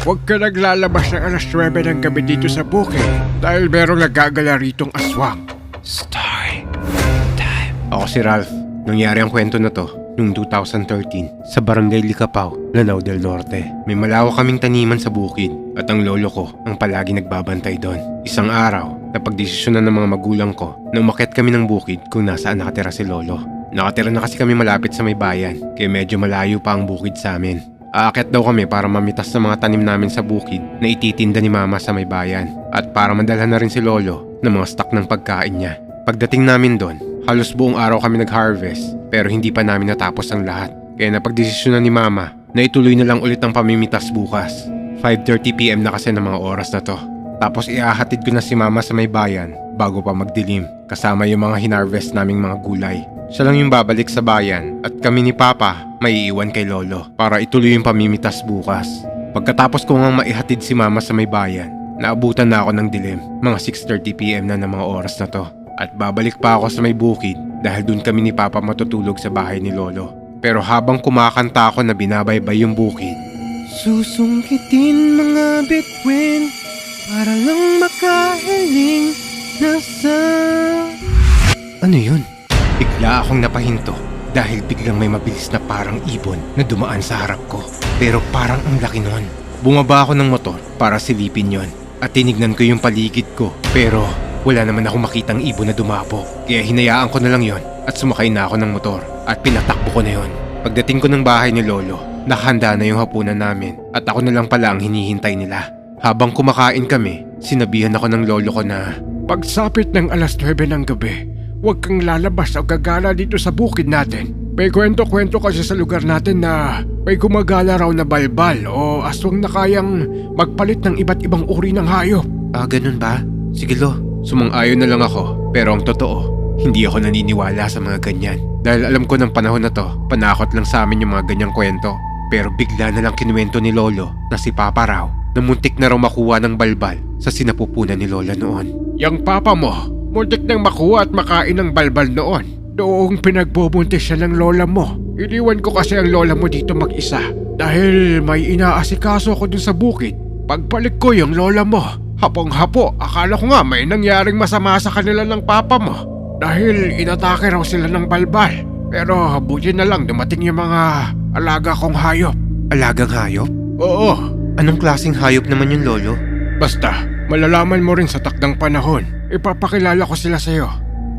huwag ka naglalabas ng alas 9 ng gabi dito sa bukid dahil merong nagagala ritong aswang. Story time. Ako si Ralph. Nangyari ang kwento na to noong 2013 sa Barangay Licapao, Lanao del Norte. May malawak kaming taniman sa bukid at ang lolo ko ang palagi nagbabantay doon. Isang araw, napagdesisyonan ng mga magulang ko na umakyat kami ng bukid kung nasaan nakatira si lolo. Nakatira na kasi kami malapit sa may bayan kaya medyo malayo pa ang bukid sa amin. Aakyat daw kami para mamitas sa mga tanim namin sa bukid na ititinda ni mama sa may bayan at para madalhan na rin si lolo ng mga stock ng pagkain niya. Pagdating namin doon, halos buong araw kami nag-harvest pero hindi pa namin natapos ang lahat. Kaya napagdesisyonan ni mama na ituloy na lang ulit ang pamimitas bukas. 5:30 PM na kasi ng mga oras na to. Tapos iahatid ko na si mama sa may bayan bago pa magdilim kasama yung mga hinarvest naming mga gulay. Siya lang yung babalik sa bayan at kami ni Papa may iiwan kay Lolo para ituloy yung pamimitas bukas. Pagkatapos ko nga maihatid si mama sa may bayan, naabutan na ako ng dilim, mga 6:30 PM na ng mga oras na to. At babalik pa ako sa may bukid dahil dun kami ni Papa matutulog sa bahay ni Lolo. Pero habang kumakanta ako na binabaybay yung bukid, susungkitin mga bituin para lang makahiling nasa... Ano yun? Bigla akong napahinto dahil biglang may mabilis na parang ibon na dumaan sa harap ko. Pero parang ang laki nun. Bumaba ako ng motor para silipin yon at tinignan ko yung paligid ko. Pero wala naman akong makitang ibon na dumapo. Kaya hinayaan ko na lang yon at sumakay na ako ng motor at pinatakbo ko na yon. Pagdating ko ng bahay ni Lolo, nakahanda na yung hapunan namin at ako na lang pala ang hinihintay nila. Habang kumakain kami, sinabihan ako ng lolo ko na Pagsapit ng alas 9 ng gabi, huwag kang lalabas o gagala dito sa bukid natin. May kwento-kwento kasi sa lugar natin na may gumagala raw na balbal o aswang na kayang magpalit ng iba't ibang uri ng hayop. Ganun ba? Sige lo, sumang-ayon na lang ako. Pero ang totoo, hindi ako naniniwala sa mga ganyan. Dahil alam ko ng panahon na to, panakot lang sa amin yung mga ganyang kwento. Pero bigla na lang kinuwento ni Lolo na si Papa raw na muntik na raw makuha ng balbal sa sinapupunan ni Lola noon. Yang papa mo, muntik nang makuha at makain ng balbal noon. Noong pinagbubuntis siya ng lola mo. Iniwan ko kasi ang lola mo dito mag-isa. Dahil may inaasikaso ko dun sa bukid. Pagbalik ko yung lola mo, hapong-hapo, akala ko nga may nangyaring masama sa kanila ng papa mo. Dahil inatake raw sila ng balbal. Pero buti na lang dumating yung mga alaga kong hayop. Alagang hayop? Oo. Anong klaseng hayop naman yun, Lolo? Basta, malalaman mo rin sa takdang panahon. Ipapakilala ko sila sa'yo.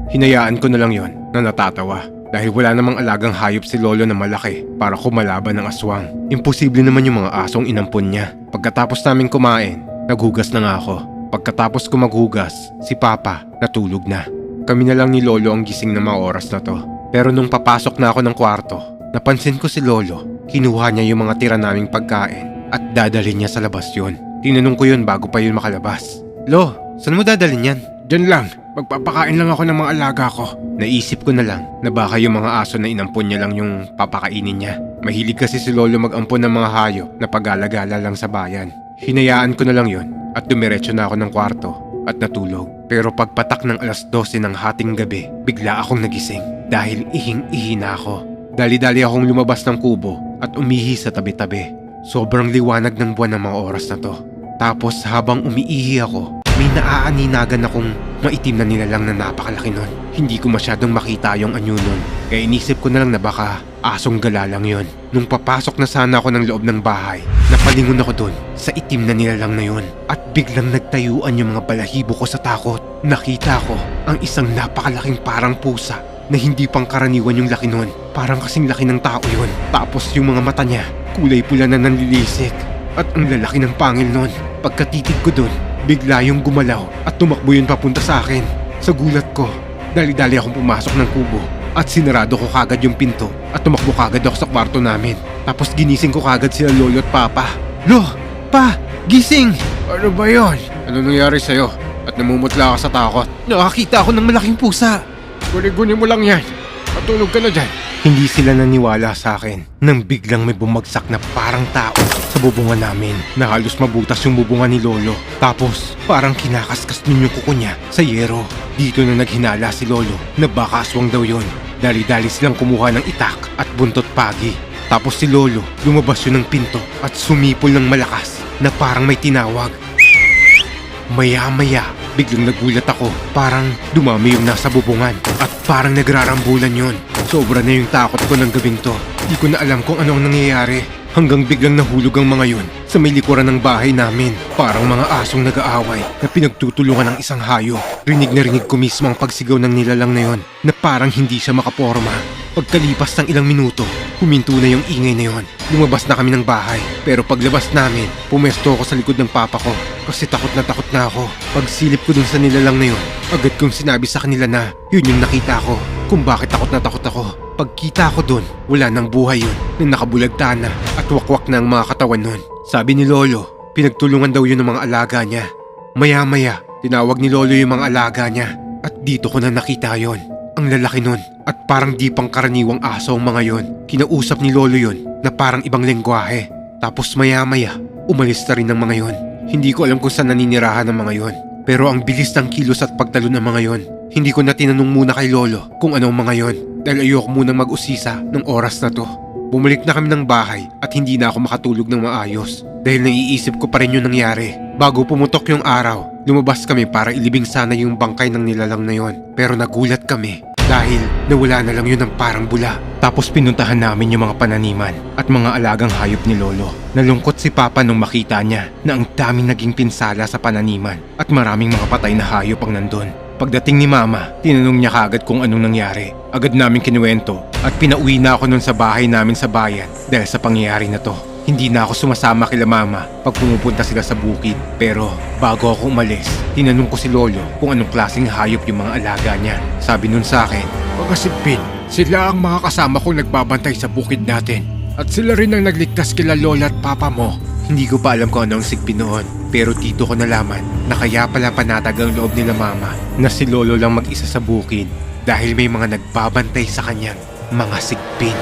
Hinayaan ko na lang yon na natatawa dahil wala namang alagang hayop si Lolo na malaki para kumalaban ng aswang. Imposible naman yung mga asong inampon niya. Pagkatapos namin kumain, naghugas na nga ako. Pagkatapos ko maghugas, si Papa natulog na. Kami na lang ni Lolo ang gising na mga oras na to. Pero nung papasok na ako ng kwarto, napansin ko si Lolo. Kinuha niya yung mga tira naming pagkain at dadalhin niya sa labas yun. Tinanong ko yun bago pa yun makalabas. Lo, saan mo dadalhin yan? Diyan lang, magpapakain lang ako ng mga alaga ko. Naisip ko na lang na baka yung mga aso na inampon niya lang yung papakainin niya. Mahilig kasi si Lolo mag-ampon ng mga hayop na pag-alagala lang sa bayan. Hinayaan ko na lang yun at dumiretso na ako ng kwarto at natulog. Pero pagpatak ng alas 12 ng hating gabi, bigla akong nagising dahil ihing-ihi na ako. Dali-dali akong lumabas ng kubo at umihi sa tabi-tabi. Sobrang liwanag ng buwan ng mga oras na to. Tapos habang umiihi ako, may naaaninagan akong maitim na nilalang na napakalaki nun. Hindi ko masyadong makita yung anyo nun. Kaya inisip ko na lang na baka asong gala lang yun. Nung papasok na sana ako ng loob ng bahay, napalingon ako dun sa itim na nilalang na yun. At biglang nagtayuan yung mga balahibo ko sa takot. Nakita ko ang isang napakalaking parang pusa na hindi pang karaniwan yung laki nun. Parang kasing laki ng tao yun. Tapos yung mga mata niya, kulay pula na nanlilisik. At ang lalaki ng pangil nun. Pagkatitig ko dun, bigla yung gumalaw at tumakbo yun papunta sa akin. Sa gulat ko, dali-dali akong pumasok ng kubo at sinarado ko kagad yung pinto at tumakbo kagad ako sa kwarto namin. Tapos ginising ko kagad sila Lolo at Papa. Lo! Pa! Gising! Ano ba yon? Ano nangyari sa'yo? At namumutla ka sa takot? Nakakita ako ng malaking pusa. Guni-guni mo lang yan. Matulog ka na dyan. Hindi sila naniwala sa akin nang biglang may bumagsak na parang tao sa bubungan namin na halos mabutas yung bubungan ni Lolo. Tapos parang kinakaskas din yung kuko niya sa yero. Dito na naghinala si Lolo na baka aswang daw yon. Dali-dali silang kumuha ng itak at buntot pagi. Tapos si Lolo lumabas yun ng pinto at sumipol ng malakas na parang may tinawag. Maya-maya, biglang nagulat ako. Parang dumami yung nasa bubungan at parang nagrarambulan yun. Sobra na yung takot ko ng gabing to. Di ko na alam kung ano ang nangyayari. Hanggang biglang nahulog ang mga yun sa may likuran ng bahay namin. Parang mga asong nag-aaway na pinagtutulungan ng isang hayop. Rinig na rinig ko mismo ang pagsigaw ng nilalang na yun na parang hindi siya makaporma. Pagkalipas ng ilang minuto, huminto na yung ingay na yun. Lumabas na kami ng bahay. Pero paglabas namin, pumesto ako sa likod ng papa ko kasi takot na ako. Pagsilip ko dun sa nilalang na yun, agad kong sinabi sa kanila na yun yung nakita ko kung bakit takot ako. Pagkita ko dun, wala nang buhay yun na nakabulagta na at wakwak na ang mga katawan nun. Sabi ni Lolo, pinagtulungan daw yun ng mga alaga niya. Maya-maya, tinawag ni Lolo yung mga alaga niya at dito ko na nakita yon. Ang lalaki nun at parang di pang karaniwang aso ang mga yon. Kinausap ni Lolo yon na parang ibang lengguwahe. Tapos maya-maya, umalis na rin ng mga yon. Hindi ko alam kung saan naninirahan ng mga yon. Pero ang bilis ng kilos at pagtalo ng mga yon. Hindi ko na tinanong muna kay Lolo kung anong mga yon dahil ayoko munang mag-usisa ng oras na to. Bumalik na kami ng bahay at hindi na ako makatulog ng maayos dahil naiisip ko pa rin yung nangyari. Bago pumutok yung araw, lumabas kami para ilibing sana yung bangkay ng nilalang na yon. Pero nagulat kami dahil nawala na lang yun ng parang bula. Tapos pinuntahan namin yung mga pananiman at mga alagang hayop ni Lolo. Nalungkot si Papa nung makita niya na ang daming naging pinsala sa pananiman at maraming mga patay na hayop ang nandun. Pagdating ni Mama, tinanong niya kaagad kung anong nangyari. Agad namin kinuwento at pinauwi na ako nun sa bahay namin sa bayan dahil sa pangyayari na to. Hindi na ako sumasama kila Mama pag pumupunta sila sa bukid. Pero bago ako umalis, tinanong ko si Lolo kung anong klaseng hayop yung mga alaga niya. Sabi nun sa akin, Mga sigpin, sila ang mga kasama kong nagbabantay sa bukid natin. At sila rin ang nagligtas kila Lola at Papa mo. hindi ko pa alam kung ano ang sigpin noon. Pero dito ko nalaman na kaya pala panatag ang loob nila Mama na si Lolo lang mag-isa sa bukid dahil may mga nagbabantay sa kanyang mga sigpin.